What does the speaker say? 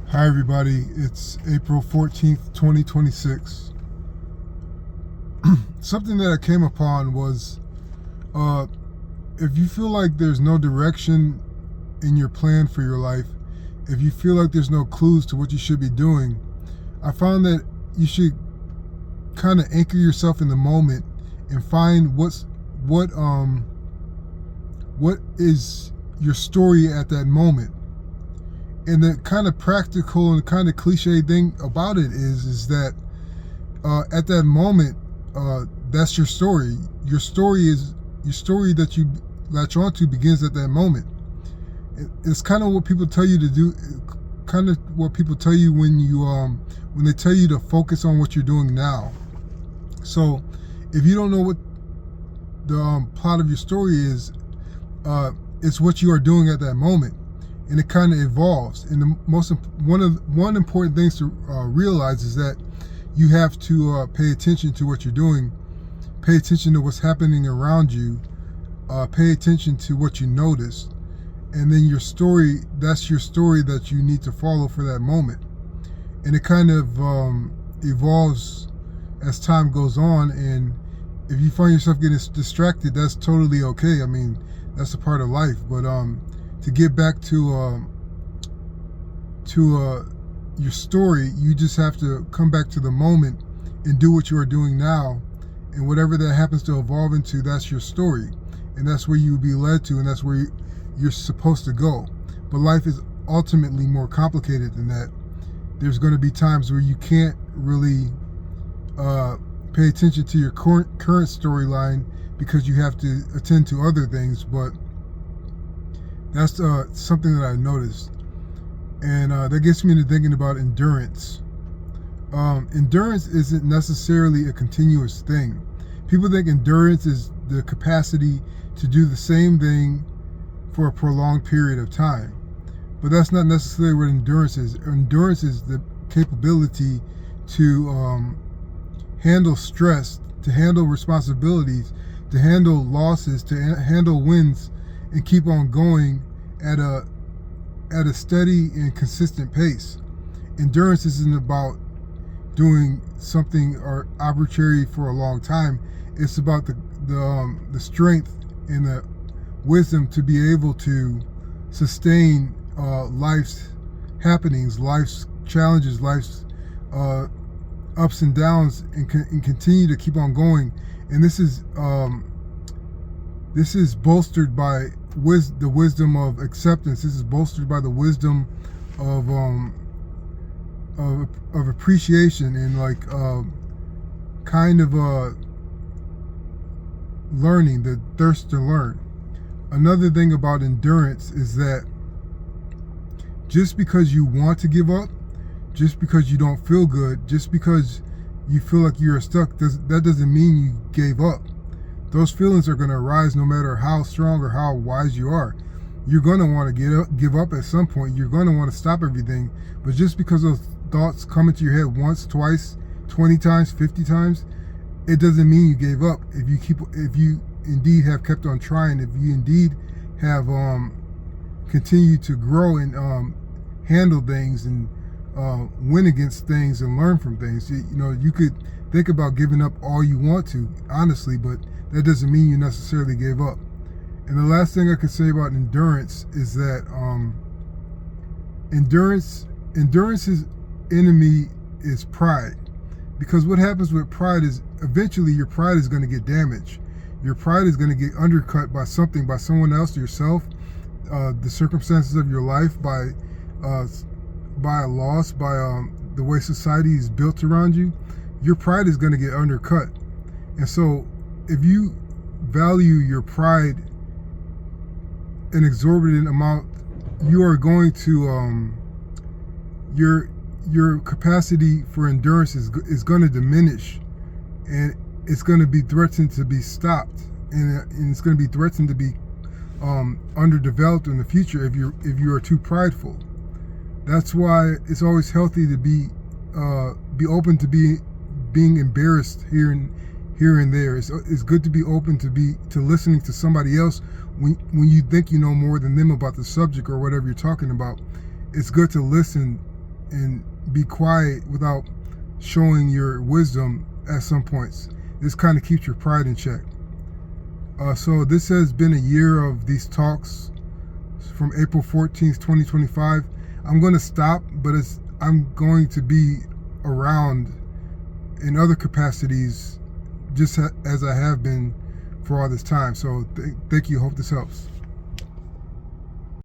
Hi everybody, it's April 14th, 2026. Something that I came upon was if you feel like there's no direction in your plan for your life, if you feel like there's no clues to what you should be doing, I found that you should kind of anchor yourself in the moment and find what is your story at that moment. And the kind of practical and kind of cliche thing about it is that at that moment, that's your story. Your story that you latch onto begins at that moment. It's kind of what people tell you to do. Kind of what people tell you when they tell you to focus on what you're doing now. So, if you don't know what the plot of your story is, it's what you are doing at that moment. And it kind of evolves. And one important things to realize is that you have to pay attention to what you're doing, pay attention to what's happening around you, pay attention to what you notice, and then your story. That's your story that you need to follow for that moment. And it kind of evolves as time goes on. And if you find yourself getting distracted, that's totally okay. I mean, that's a part of life. But to get back to your story, you just have to come back to the moment and do what you are doing now, and whatever that happens to evolve into, that's your story, and that's where you will be led to, and that's where you're supposed to go. But life is ultimately more complicated than that. There's going to be times where you can't really pay attention to your current storyline because you have to attend to other things, but that's something that I noticed. And that gets me into thinking about endurance. Endurance isn't necessarily a continuous thing. People think endurance is the capacity to do the same thing for a prolonged period of time. But that's not necessarily what endurance is. Endurance is the capability to handle stress, to handle responsibilities, to handle losses, to handle wins, and keep on going at a steady and consistent pace. Endurance isn't about doing something or arbitrary for a long time. It's about the strength and the wisdom to be able to sustain life's happenings, life's challenges, life's ups and downs, and continue to keep on going. And this is bolstered by the wisdom of acceptance. This is bolstered by the wisdom of appreciation and learning, the thirst to learn. Another thing about endurance is that just because you want to give up, just because you don't feel good, just because you feel like you're stuck, that doesn't mean you gave up. Those feelings are going to arise no matter how strong or how wise you are. You're going to want to give up at some point. You're going to want to stop everything. But just because those thoughts come into your head once, twice, 20 times, 50 times, it doesn't mean you gave up. If you indeed have kept on trying, if you indeed have continued to grow and handle things and win against things and learn from things, you could think about giving up all you want to, honestly, but that doesn't mean you necessarily gave up. And the last thing I could say about endurance is that endurance's enemy is pride. Because what happens with pride is eventually your pride is going to get damaged. Your pride is going to get undercut by something, by someone else, yourself, the circumstances of your life, by a loss, by the way society is built around you. Your pride is going to get undercut. And so if you value your pride an exorbitant amount, you are going to your capacity for endurance is going to diminish, and it's going to be threatened to be stopped, and it's going to be threatened to be underdeveloped in the future if you are too prideful. That's why it's always healthy to be open to being embarrassed here and there. It's good to be open to listening to somebody else when you think you know more than them about the subject or whatever you're talking about. It's good to listen and be quiet without showing your wisdom at some points. This kind of keeps your pride in check. So this has been a year of these talks from April 14th, 2025. I'm going to stop, but I'm going to be around in other capacities just as I have been for all this time. So thank you. Hope this helps.